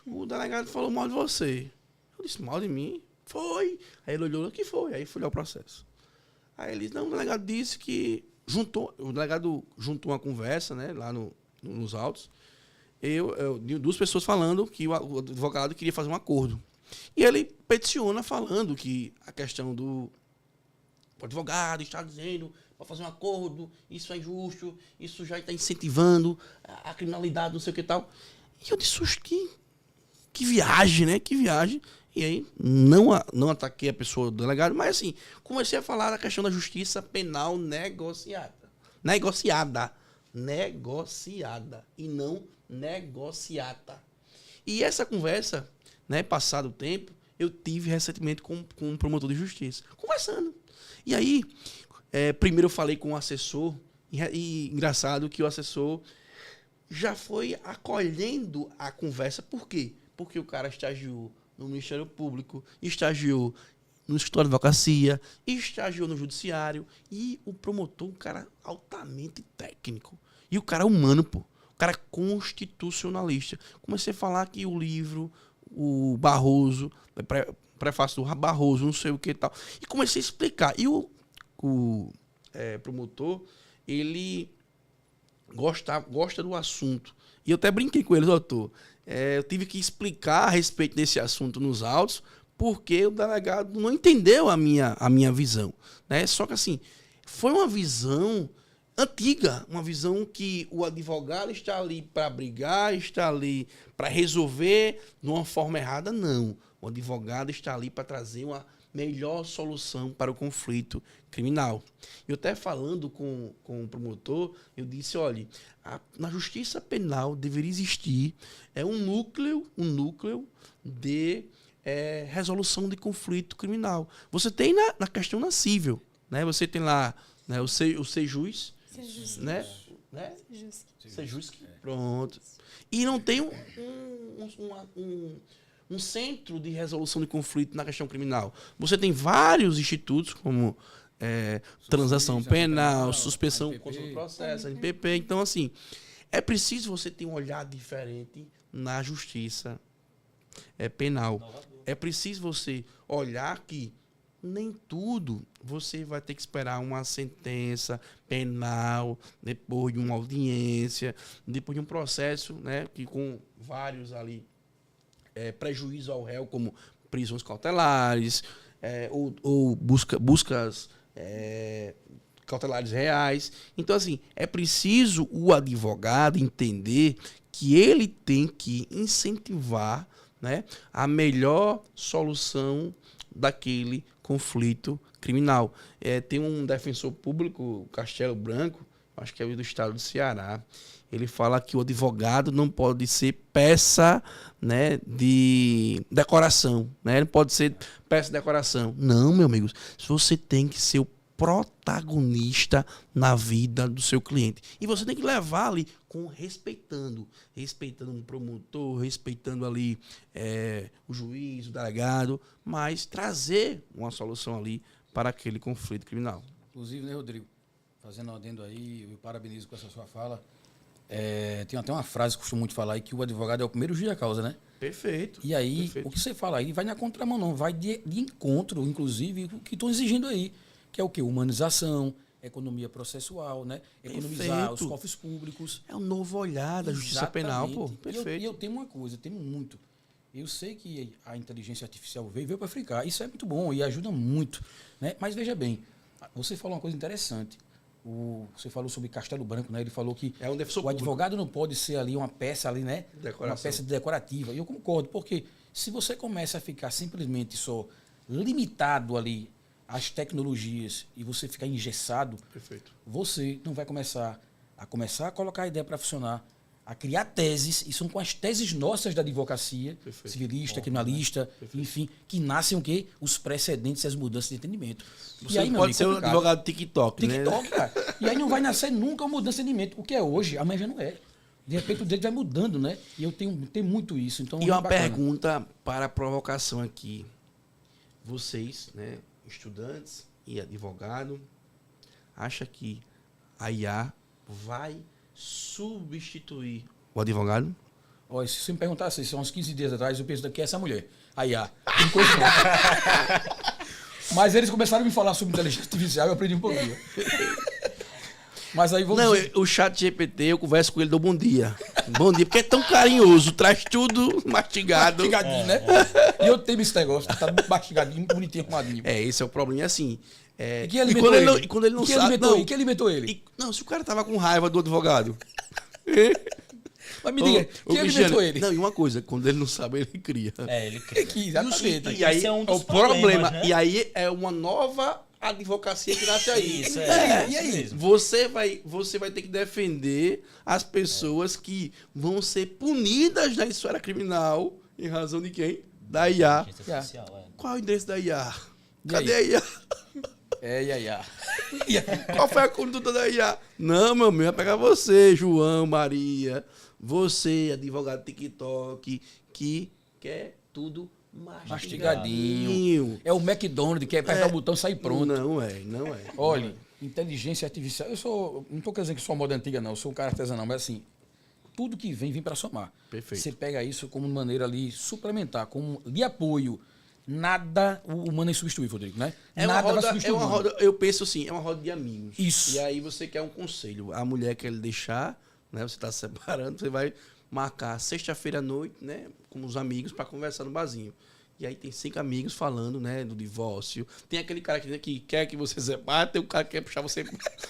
O delegado falou mal de você. Eu disse, mal de mim? Foi. Aí ele olhou, o que foi? Aí foi olhar o processo. Aí ele disse, não, o delegado disse que o delegado juntou uma conversa, né, lá nos autos. Duas pessoas falando que o advogado queria fazer um acordo. E ele peticiona falando que a questão do advogado está dizendo para fazer um acordo, isso é injusto, isso já está incentivando a criminalidade, não sei o que e tal. E eu disse, que viagem, né? Que viagem. E aí, não ataquei a pessoa do delegado, mas assim, comecei a falar da questão da justiça penal negociada. Negociada e não negociata. E essa conversa, né, passado o tempo, eu tive recentemente com um promotor de justiça, conversando. E aí, primeiro eu falei com o assessor, e engraçado que o assessor já foi acolhendo a conversa. Por quê? Porque o cara estagiou no Ministério Público, estagiou no escritório de advocacia, estagiou no judiciário, e o promotor, um cara altamente técnico. E o cara humano, pô. O cara constitucionalista. Comecei a falar que o livro, o Barroso, prefácio do Barroso, não sei o que e tal. E comecei a explicar. E o promotor, ele gosta do assunto. E eu até brinquei com ele, doutor. Eu tive que explicar a respeito desse assunto nos autos, porque o delegado não entendeu a minha visão, né? Só que assim, foi uma visão antiga, uma visão que o advogado está ali para brigar, está ali para resolver de uma forma errada. Não. O advogado está ali para trazer uma melhor solução para o conflito criminal. Eu até falando com o promotor, eu disse, olha, na justiça penal deveria existir um núcleo de resolução de conflito criminal. Você tem na questão na cível, né? Você tem lá, né, o Sejus, né? Sejus, pronto. E não tem um centro de resolução de conflito na questão criminal. Você tem vários institutos, como transação penal, suspensão contra o processo, NPP. Então, assim, é preciso você ter um olhar diferente na justiça penal. É preciso você olhar que nem tudo você vai ter que esperar uma sentença penal, depois de uma audiência, depois de um processo, né, que com vários ali prejuízo ao réu, como prisões cautelares, ou buscas cautelares reais. Então, assim, é preciso o advogado entender que ele tem que incentivar, né, a melhor solução daquele conflito criminal. Tem um defensor público, Castelo Branco, acho que é do estado do Ceará, ele fala que o advogado não pode ser peça, né, de decoração, né? Não pode ser peça de decoração. Não, meu amigo, você tem que ser o protagonista na vida do seu cliente. E você tem que levar ali respeitando um promotor, respeitando ali o juiz, o delegado, mas trazer uma solução ali para aquele conflito criminal. Inclusive, né, Rodrigo, fazendo um adendo aí, eu parabenizo com essa sua fala. Tem até uma frase que eu costumo muito falar aí, que o advogado é o primeiro juiz da causa, né? Perfeito. E aí, perfeito. O que você fala aí vai na contramão, não. Vai de encontro, inclusive, o que estão exigindo aí. Que é o quê? Humanização, economia processual, né? Economizar os cofres públicos. É um novo olhar da justiça penal, pô. Perfeito. E eu tenho uma coisa, eu tenho muito. Eu sei que a inteligência artificial veio para ficar. Isso é muito bom e ajuda muito, né? Mas veja bem, você falou uma coisa interessante. Você falou sobre Castelo Branco, né? Ele falou que o advogado não pode ser ali uma peça ali, né? Uma peça decorativa. E eu concordo, porque Se você começa a ficar simplesmente só limitado ali às tecnologias e você ficar engessado, Perfeito. você não vai começar a colocar a ideia para funcionar, a criar teses, e são com as teses nossas da advocacia, Perfeito. civilista, criminalista, enfim, que nascem o quê? Os precedentes e as mudanças de entendimento. Você e aí, não meu pode amigo, ser um complicado. advogado TikTok, né? TikTok, cara. E aí não vai nascer nunca uma mudança de entendimento. O que é hoje, amanhã já não é. De repente o dedo vai mudando, né? E eu tenho muito isso. Então, E é uma bacana. pergunta para a provocação aqui. Vocês, né, estudantes e advogado, acham que a IA vai substituir o advogado? Olha, se você me perguntasse isso há uns 15 dias atrás, eu penso que é essa mulher. A IA. Tem coisa não. Mas eles começaram a me falar sobre inteligência artificial e eu aprendi um pouquinho. Mas aí vamos Não, dizer- o chat GPT, eu converso com ele, dou bom dia. Bom dia, porque é tão carinhoso, traz tudo mastigado. mastigadinho, né? E eu tenho esse negócio, tá muito mastigadinho, bonitinho, arrumadinho. É, esse é o problema, e assim... É, E que e alimentou quando ele não, ele? e quando ele não E que sabe... alimentou Não, ele? E que alimentou ele? não, se o cara tava com raiva do advogado... Mas me diga, Ô, quem Cristiano, alimentou ele? Não, e uma coisa, quando ele não sabe, ele cria. Ele cria. Que, exatamente. E aí Esse é um é dos o problema. problemas, né? E aí é uma nova advocacia que nasce aí. Isso, É, e e aí? mesmo. Você vai ter que defender as pessoas que vão ser punidas na esfera criminal em razão de quem? Da IA. Inteligência artificial, é. Qual é o endereço da IA? E Cadê a IA? É, ia. Qual foi a conduta da IA? Não, meu amigo, vai pegar você, João, Maria. Você, advogado TikTok, que quer tudo mastigadinho. É o McDonald's, que é apertar o botão e sair pronto. Não é. Olha, inteligência artificial. Não estou querendo dizer que sou uma moda antiga, não. Eu sou um cara artesanal, mas assim, tudo que vem para somar. Perfeito. Você pega isso como maneira ali suplementar, como de apoio. Nada o humano é substituível, Rodrigo, né? Nada vai substituir o humano. roda, eu penso assim, é uma roda de amigos. Isso. E aí você quer um conselho. A mulher quer lhe deixar, né? Você está separando, você vai marcar sexta-feira à noite, né? Com os amigos para conversar no barzinho. E aí tem 5 amigos falando, né? Do divórcio. Tem aquele cara que quer que você separe, tem um cara que quer puxar você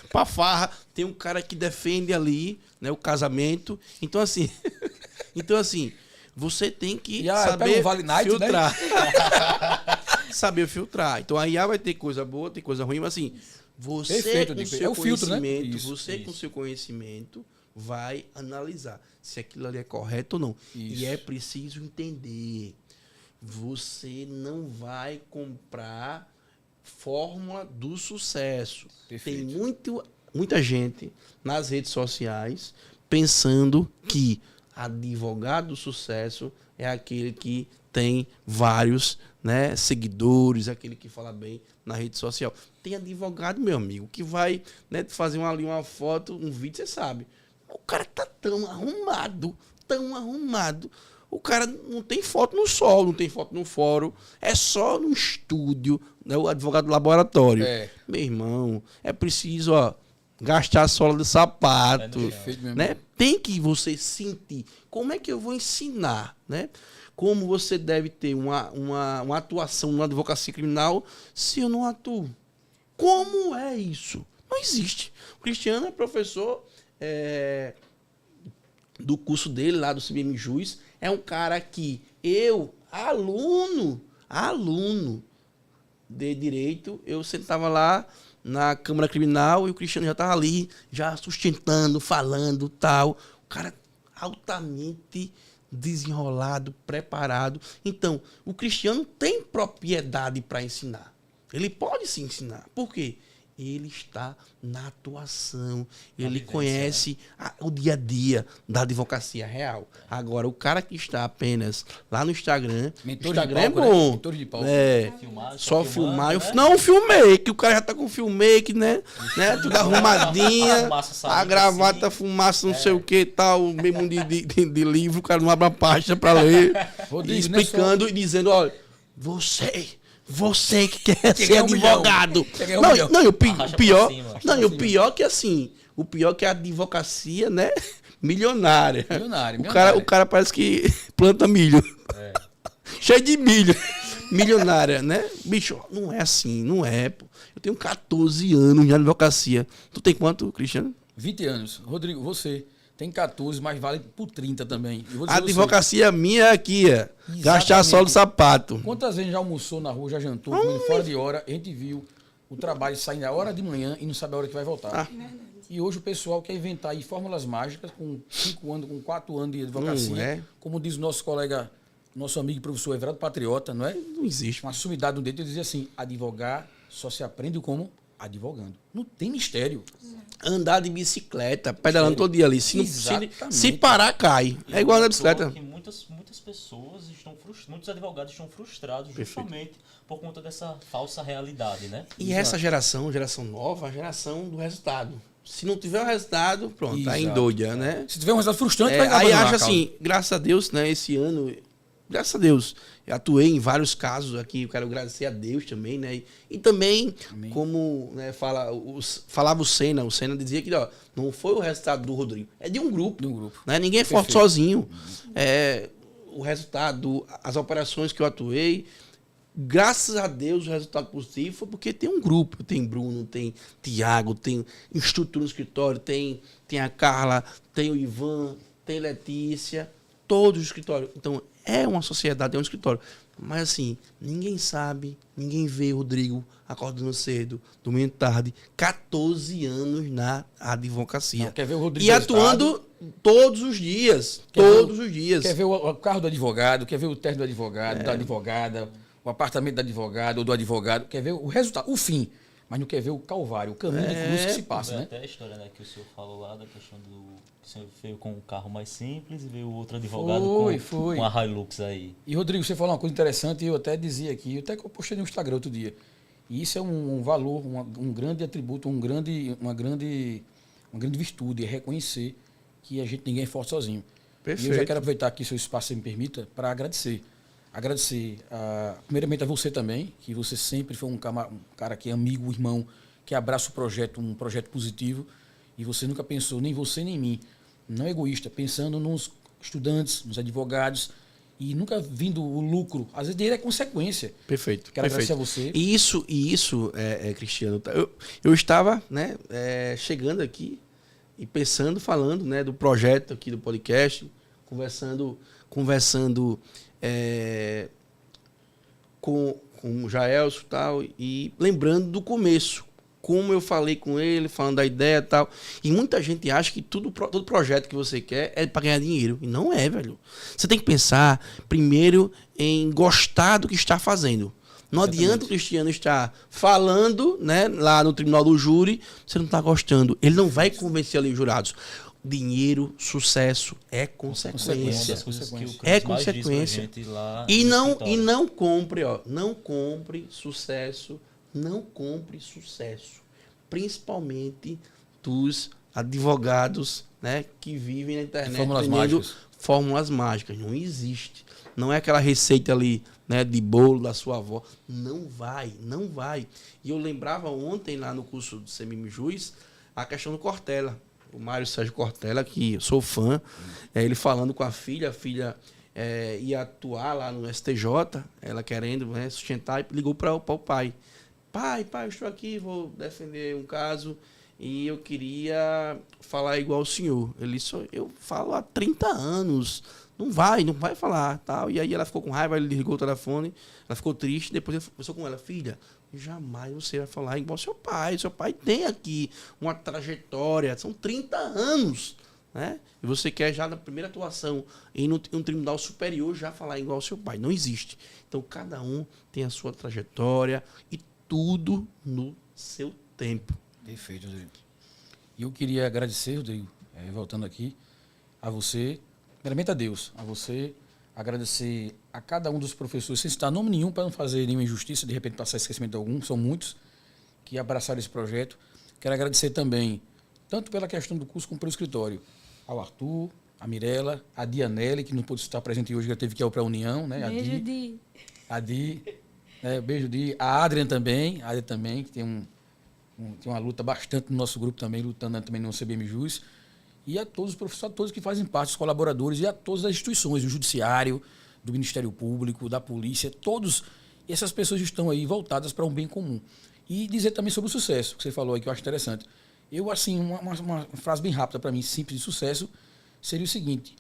pra farra, tem um cara que defende ali, né? O casamento. Então assim, você tem que pega saber um Vale Night, filtrar. Saber filtrar. Então a IA vai ter coisa boa, tem coisa ruim, mas assim, você Perfeito, com Dico. seu É o filtro, né? conhecimento, Isso, você com seu conhecimento vai analisar se aquilo ali é correto ou não. Isso. E é preciso entender. Você não vai comprar fórmula do sucesso. Perfeito. Tem muita gente nas redes sociais pensando que advogado do sucesso é aquele que tem vários, né, seguidores, aquele que fala bem na rede social. Tem advogado, meu amigo, que vai, né, fazer uma foto, um vídeo, você sabe. O cara tá tão arrumado. O cara não tem foto no sol, não tem foto no fórum, é só no estúdio, né, o advogado do laboratório. É. Meu irmão, é preciso, ó, gastar a sola do sapato, Perfeito, meu né? amigo. Tem que você sentir. Como é que eu vou ensinar, né? Como você deve ter uma atuação na advocacia criminal se eu não atuo? Como é isso? Não existe. O Cristiano é professor do curso dele, lá do CBM Juiz. É um cara que aluno de direito, eu sentava lá na Câmara Criminal e o Cristiano já estava ali, já sustentando, falando, tal. O cara altamente desenrolado, preparado. Então, o Cristiano tem propriedade para ensinar. Ele pode se ensinar. Por quê? Ele está na atuação. Ele vivência, conhece o dia a dia da advocacia real. Agora, o cara que está apenas lá no Instagram, o Mentores Instagram de palco, é né? bom. Mentores de palco. É. Filmar, Só filmando, filmar. né? Não, um filmake. O cara já tá com filmake, né? Tudo A arrumadinha. fumaça saindo A gravata, assim. fumaça, não sei o que tal. Mesmo de livro, o cara não abre a página pra ler. Rodrigo, E explicando e dizendo, olha, você que quer ser ganhar 1 milhão. advogado. Quer ganhar 1 milhão. Não, e o Arrasta pior. pra cima. Não, e o pior que assim. O pior que a advocacia, né? Milionária. Milionário. O cara parece que planta milho. Cheio de milho. Milionária, né? Bicho, não é assim, não é, pô. Eu tenho 14 anos de advocacia. Tu tem quanto, Cristiano? 20 anos. Rodrigo, você, Tem 14, mas vale por 30 também. Eu vou A dizer você, advocacia minha é aqui, é. Gastar Exatamente. só do sapato. quantas vezes já almoçou na rua, já jantou, comendo fora de hora, a gente viu o trabalho saindo a hora de manhã e não sabe a hora que vai voltar. E hoje o pessoal quer inventar aí fórmulas mágicas com 5 anos, com 4 anos de advocacia. Não é. Como diz o nosso colega, nosso amigo professor Everardo Patriota, não é? Não existe. Uma sumidade no dedo, ele dizia assim, advogar só se aprende como advogando. Não tem mistério. Andar de bicicleta, pedalando todo dia ali. Exatamente. Se parar, cai. É igual na bicicleta. Que muitas pessoas estão frustradas, muitos advogados estão frustrados justamente por conta dessa falsa realidade, né? E essa geração nova, a geração do resultado. Se não tiver o resultado, pronto, tá Exato. endoida, né? Se tiver um resultado frustrante, É, vai aí abandonar acho a causa. assim, graças a Deus, né, esse ano, graças a Deus, eu atuei em vários casos aqui, eu quero agradecer a Deus também, né? E também, Amém. como né, falava o Senna dizia que ó, não foi o resultado do Rodrigo, é de um grupo. De um grupo. Né? Ninguém é forte Perfeito. sozinho. É, o resultado, as operações que eu atuei, graças a Deus o resultado possível foi porque tem um grupo. Tem Bruno, tem Tiago, tem estrutura no escritório, tem a Carla, tem o Ivan, tem Letícia, todos os escritórios. Então, é uma sociedade, é um escritório. Mas assim, ninguém sabe, ninguém vê o Rodrigo acordando cedo, dormindo tarde, 14 anos na advocacia. Não, quer ver o Rodrigo E do atuando todos os dias. Quer Todos ver os dias. Quer ver o carro do advogado, quer ver o terno do advogado, da advogada, o apartamento da advogada ou do advogado, quer ver o resultado, o fim, mas não quer ver o calvário, o caminho de cruz que se passa, Foi né? até a história, né, que o senhor falou lá da questão do que o senhor veio com um carro mais simples e veio outro advogado Foi. com a Hilux aí. E, Rodrigo, você falou uma coisa interessante, eu até dizia aqui, eu até postei no Instagram outro dia, e isso é um valor, um grande atributo, uma grande virtude, é reconhecer que a gente ninguém é forte sozinho. Perfeito. E eu já quero aproveitar aqui seu espaço, se me permita, para agradecer. Agradecer, primeiramente, a você também, que você sempre foi um cara que é amigo, irmão, que abraça o projeto, um projeto positivo, e você nunca pensou, nem você nem mim, não é egoísta, pensando nos estudantes, nos advogados, e nunca vindo o lucro. Às vezes, dinheiro é consequência. Perfeito. Quero perfeito. agradecer a você. E isso Cristiano, eu estava né, chegando aqui e pensando, falando né, do projeto aqui do podcast, conversando com o Jaelson e tal, e lembrando do começo, como eu falei com ele, falando da ideia e tal. E muita gente acha que todo projeto que você quer é para ganhar dinheiro. E não é, velho. Você tem que pensar primeiro em gostar do que está fazendo. Não adianta o Cristiano estar falando né, lá no tribunal do júri, você não está gostando. Ele não vai convencer ali os jurados. Dinheiro, sucesso é consequência. Uma das coisas que o Cris É mais diz pra consequência. gente lá E no não, escritório. e não compre, ó. Não compre sucesso. Não compre sucesso. Principalmente dos advogados né, que vivem na internet. Fórmulas vendendo mágicas. Fórmulas mágicas. Não existe. Não é aquela receita ali né, de bolo da sua avó. Não vai, não vai. E eu lembrava ontem lá no curso do CMM Juiz a questão do Cortella. O Mário Sérgio Cortella, que eu sou fã, ele falando com a filha ia atuar lá no STJ, ela querendo né, sustentar, e ligou para o pai. Pai, eu estou aqui, vou defender um caso e eu queria falar igual o senhor. Ele disse, eu falo há 30 anos, não vai falar. Tal. E aí ela ficou com raiva, ele ligou o telefone, ela ficou triste, depois ele conversou com ela, filha, jamais você vai falar igual seu pai. Seu pai tem aqui uma trajetória, são 30 anos. Né? E você quer já na primeira atuação em um tribunal superior já falar igual ao seu pai. Não existe. Então cada um tem a sua trajetória e tudo no seu tempo. Perfeito, Rodrigo. E eu queria agradecer, Rodrigo, voltando aqui, a você, primeiramente a Deus, a você, agradecer a cada um dos professores, sem citar nome nenhum para não fazer nenhuma injustiça, de repente passar esquecimento de algum, são muitos que abraçaram esse projeto. Quero agradecer também, tanto pela questão do curso como pelo escritório, ao Arthur, a Mirella, a Dianelli, que não pôde estar presente hoje, já teve que ir para a União, né? Beijo, Di. A Di, beijo Di, a Adrian também, que tem tem uma luta bastante no nosso grupo também, lutando também no CBM Jus, e a todos os professores, a todos que fazem parte, os colaboradores, e a todas as instituições, do Judiciário, do Ministério Público, da Polícia, todos, essas pessoas estão aí voltadas para um bem comum. E dizer também sobre o sucesso, que você falou aí, que eu acho interessante. Eu, assim, uma frase bem rápida para mim, simples de sucesso, seria o seguinte: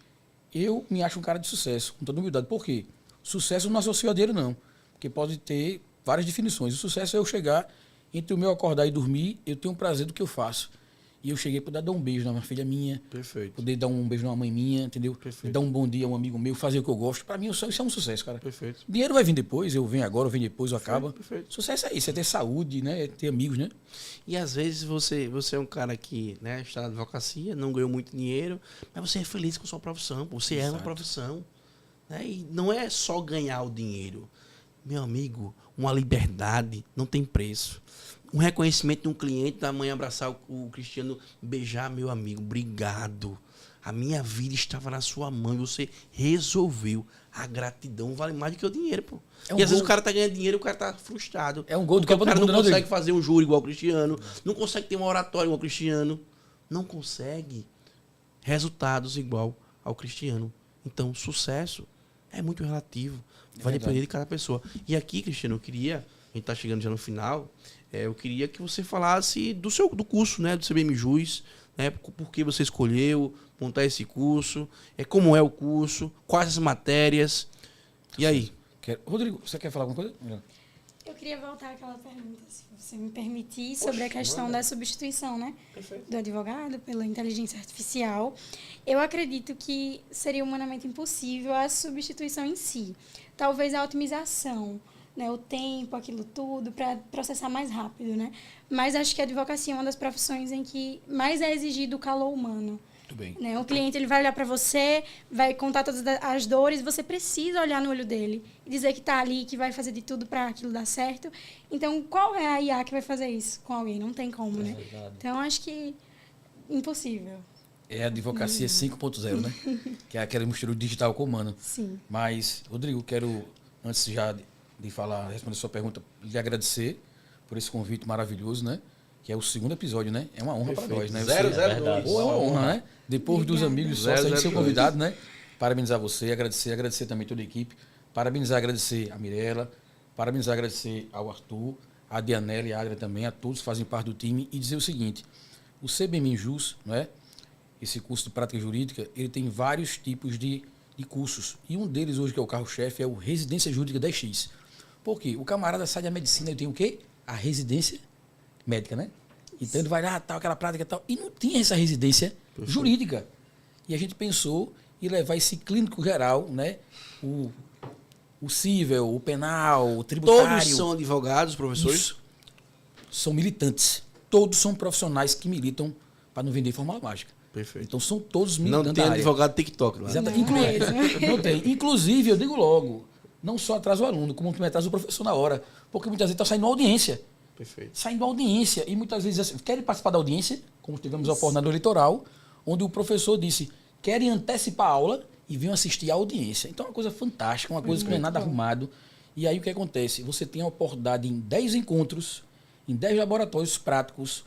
eu me acho um cara de sucesso, com toda humildade. Por quê? Sucesso não associa a dinheiro, não. Porque pode ter várias definições. O sucesso é eu chegar, entre o meu acordar e dormir, eu tenho um prazer do que eu faço. E eu cheguei para dar um beijo na minha filha minha, Perfeito. poder dar um beijo numa mãe minha, entendeu? Perfeito. Dar um bom dia a um amigo meu, fazer o que eu gosto. Para mim, isso é um sucesso, cara. Perfeito. Dinheiro vai vir depois, eu venho agora, eu venho depois, eu acabo. Perfeito. Sucesso é isso, é ter saúde, né? É ter amigos, né? E às vezes você é um cara que, né, está na advocacia, não ganhou muito dinheiro, mas você é feliz com a sua profissão, você ama a profissão. Né? E não é só ganhar o dinheiro. Meu amigo, uma liberdade não tem preço. Um reconhecimento de um cliente, da mãe abraçar o Cristiano, beijar meu amigo, obrigado. A minha vida estava na sua mão e você resolveu. A gratidão vale mais do que o dinheiro, pô. É um e às vezes gol. o cara tá ganhando dinheiro e o cara tá frustrado. É um gol do Porque Copa o cara do Mundo, não não, consegue Rodrigo? fazer um júri igual o Cristiano, não consegue ter uma oratória igual o Cristiano, não consegue resultados igual ao Cristiano. Então, sucesso é muito relativo. Vai verdade. depender de cada pessoa. E aqui, Cristiano, a gente tá chegando já no final, eu queria que você falasse do curso, né, do CBM Juiz, né, por que você escolheu montar esse curso, como é o curso, quais as matérias. E aí? Rodrigo, você quer falar alguma coisa? Eu queria voltar àquela pergunta, se você me permitir, sobre a questão da substituição, né? Do advogado pela inteligência artificial. Eu acredito que seria humanamente impossível a substituição em si. Talvez a otimização, né? O tempo, aquilo tudo, para processar mais rápido, né? Mas acho que a advocacia é uma das profissões em que mais é exigido o calor humano. Muito bem. Né? O cliente ele vai olhar para você, vai contar todas as dores, você precisa olhar no olho dele e dizer que está ali, que vai fazer de tudo para aquilo dar certo. Então, qual é a IA que vai fazer isso com alguém? Não tem como, né? Verdade. Então, acho que impossível. É a advocacia 5.0, né? Que é aquela mistura digital com humano. Sim. Mas, Rodrigo, quero, antes já de falar, responder a sua pergunta, lhe agradecer por esse convite maravilhoso, né? Que é o segundo episódio, né? É uma honra para nós, né? 002. Pô, é uma honra, né? Depois dos Obrigada. amigos sócios, a gente ser 002. convidado, né? Parabenizar você, agradecer também toda a equipe. Parabenizar, agradecer a Mirella, parabenizar, agradecer ao Arthur, a Dianela e a Adria também, a todos que fazem parte do time, e dizer o seguinte: o CBM Jus, não é? Esse curso de prática jurídica, ele tem vários tipos de cursos. E um deles hoje, que é o carro-chefe, é o Residência Jurídica 10X. Por quê? O camarada sai da medicina e tem o quê? A residência médica, né? Então ele vai lá, tal, aquela prática e tal. E não tinha essa residência jurídica. E a gente pensou em levar esse clínico geral, né? O cível, o penal, o tributário. Todos são advogados, professores? Isso. São militantes. Todos são profissionais que militam para não vender fórmula mágica. Perfeito. Então são todos militantes Não tem da área. advogado TikTok lá. Exato. Não Não tem. Inclusive, eu digo logo, não só atrasa o aluno, como também atrasa o professor na hora. Porque muitas vezes está saindo audiência. Perfeito. Saindo audiência. E muitas vezes assim, querem participar da audiência, como tivemos a oportunidade no eleitoral, onde o professor disse, querem antecipar a aula e vinham assistir a audiência. Então é uma coisa fantástica, uma coisa que não é nada arrumado. E aí o que acontece? Você tem a oportunidade em 10 encontros, em 10 laboratórios práticos,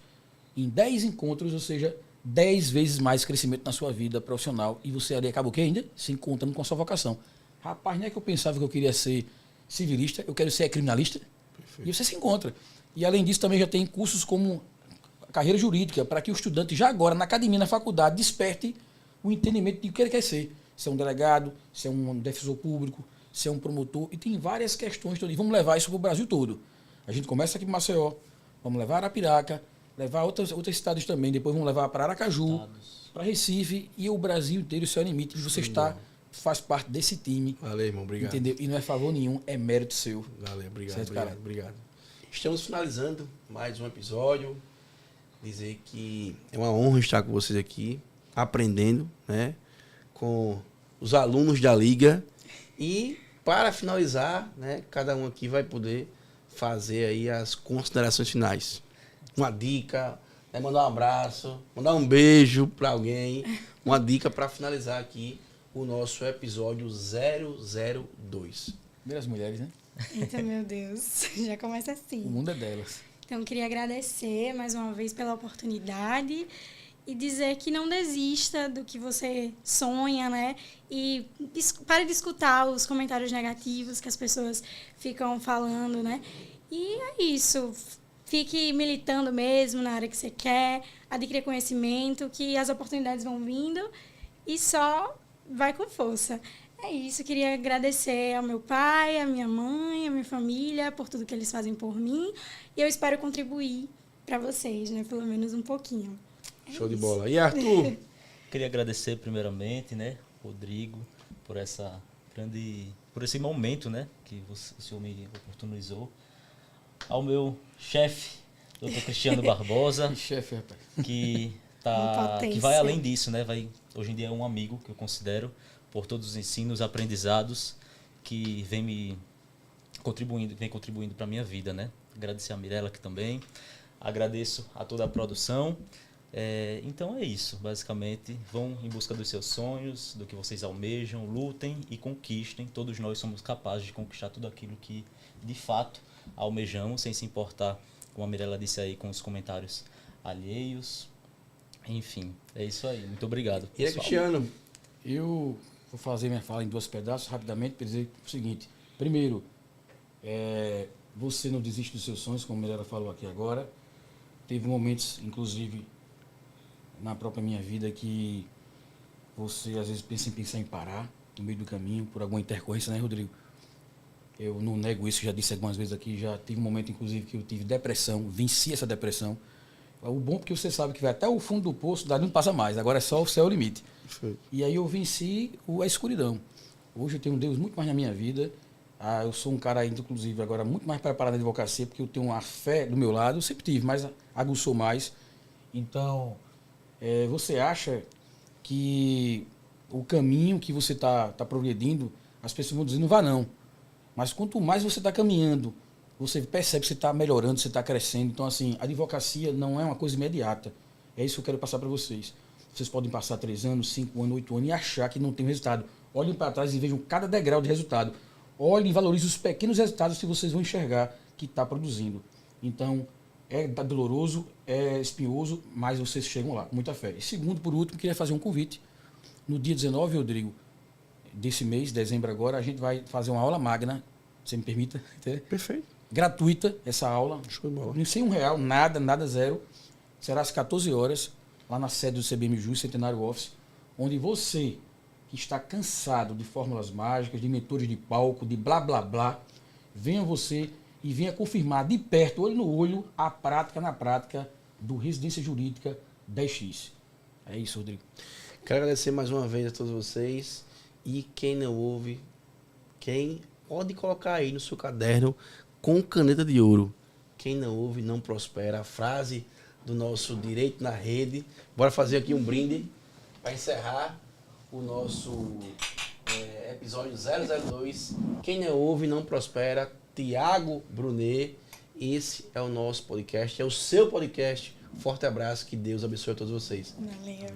em 10 encontros, ou seja, 10 vezes mais crescimento na sua vida profissional. E você ali acaba o quê ainda? Se encontrando com a sua vocação. Rapaz, não é que eu pensava que eu queria ser civilista, eu quero ser criminalista. Perfeito. E você se encontra. E além disso, também já tem cursos como a carreira jurídica, para que o estudante já agora, na academia, na faculdade, desperte o entendimento de o que ele quer ser. Se é um delegado, se é um defensor público, se é um promotor. E tem várias questões. E vamos levar isso para o Brasil todo. A gente começa aqui em Maceió, vamos levar Arapiraca, levar outros estados também, depois vamos levar para Aracaju, para Recife, e o Brasil inteiro, isso é o limite. E você faz parte desse time. Valeu, irmão. Obrigado. Entendeu? E não é favor nenhum, é mérito seu. Valeu, obrigado, Certo, obrigado, cara? obrigado. Estamos finalizando mais um episódio. Dizer que é uma honra estar com vocês aqui, aprendendo, né, com os alunos da Liga. E, para finalizar, né, cada um aqui vai poder fazer aí as considerações finais. Uma dica, né, mandar um abraço, mandar um beijo para alguém. Uma dica para finalizar aqui o nosso episódio 002. Primeiras mulheres, né? Eita, meu Deus. Já começa O assim. mundo é delas. Então, queria agradecer mais uma vez pela oportunidade e dizer que não desista do que você sonha, né? E pare de escutar os comentários negativos que as pessoas ficam falando, né? E é isso. Fique militando mesmo na área que você quer, adquira conhecimento, que as oportunidades vão vindo e só vai com força. É isso, queria agradecer ao meu pai, à minha mãe, à minha família, por tudo que eles fazem por mim. E eu espero contribuir para vocês, né? Pelo menos um pouquinho. Show de bola. E Arthur? Queria agradecer primeiramente, né, Rodrigo, por por esse momento, né, que o senhor me oportunizou. Ao meu chefe, Dr. Cristiano Barbosa, Chefe, rapaz. que vai além disso, né? Hoje em dia é um amigo que eu considero por todos os ensinos, aprendizados que vem contribuindo para a minha vida, né? Agradecer a Mirella aqui também. Agradeço a toda a produção. Então é isso, basicamente. Vão em busca dos seus sonhos, do que vocês almejam, lutem e conquistem. Todos nós somos capazes de conquistar tudo aquilo que, de fato, almejamos, sem se importar, como a Mirella disse aí, com os comentários alheios. Enfim, é isso aí. Muito obrigado. E aí, Cristiano? Eu vou fazer minha fala em 2 pedaços, rapidamente, para dizer o seguinte. Primeiro, você não desiste dos seus sonhos, como a Mirella falou aqui agora. Teve momentos, inclusive, na própria minha vida, que você às vezes pensa em parar no meio do caminho, por alguma intercorrência, né, Rodrigo? Eu não nego isso, já disse algumas vezes aqui, já tive um momento, inclusive, que eu tive depressão, venci essa depressão. O bom é porque você sabe que vai até o fundo do poço, daí não passa mais, agora é só o céu o limite. Perfeito. E aí eu venci a escuridão. Hoje eu tenho um Deus muito mais na minha vida. Eu sou um cara, inclusive, agora muito mais preparado na advocacia, porque eu tenho uma fé do meu lado, eu sempre tive, mas aguçou mais. Então, você acha que o caminho que você está progredindo, as pessoas vão dizer, não vá não. Mas quanto mais você está caminhando, você percebe que você está melhorando, você está crescendo. Então, assim, a advocacia não é uma coisa imediata. É isso que eu quero passar para vocês. Vocês podem passar 3 anos, 5 anos, 8 anos e achar que não tem resultado. Olhem para trás e vejam cada degrau de resultado. Olhem e valorizem os pequenos resultados que vocês vão enxergar que está produzindo. Então, é doloroso, é espinhoso, mas vocês chegam lá, com muita fé. E segundo, por último, queria fazer um convite. No dia 19, Rodrigo, desse mês, dezembro agora, a gente vai fazer uma aula magna, você me permita? Perfeito. Gratuita, essa aula. Show de bola. Sem R$1, nada, zero. Será às 14 horas, lá na sede do CBM Ju, Centenário Office, onde você, que está cansado de fórmulas mágicas, de mentores de palco, de blá, blá, blá, venha você e venha confirmar de perto, olho no olho, a prática na prática do Residência Jurídica 10X. É isso, Rodrigo. Quero agradecer mais uma vez a todos vocês. E quem não ouve, quem pode colocar aí no seu caderno com caneta de ouro. Quem não ouve, não prospera. A frase do nosso Direito na Rede. Bora fazer aqui um brinde para encerrar o nosso episódio 002. Quem não ouve, não prospera. Tiago Brunet. Esse é o nosso podcast, é o seu podcast. Forte abraço, que Deus abençoe a todos vocês. Valeu.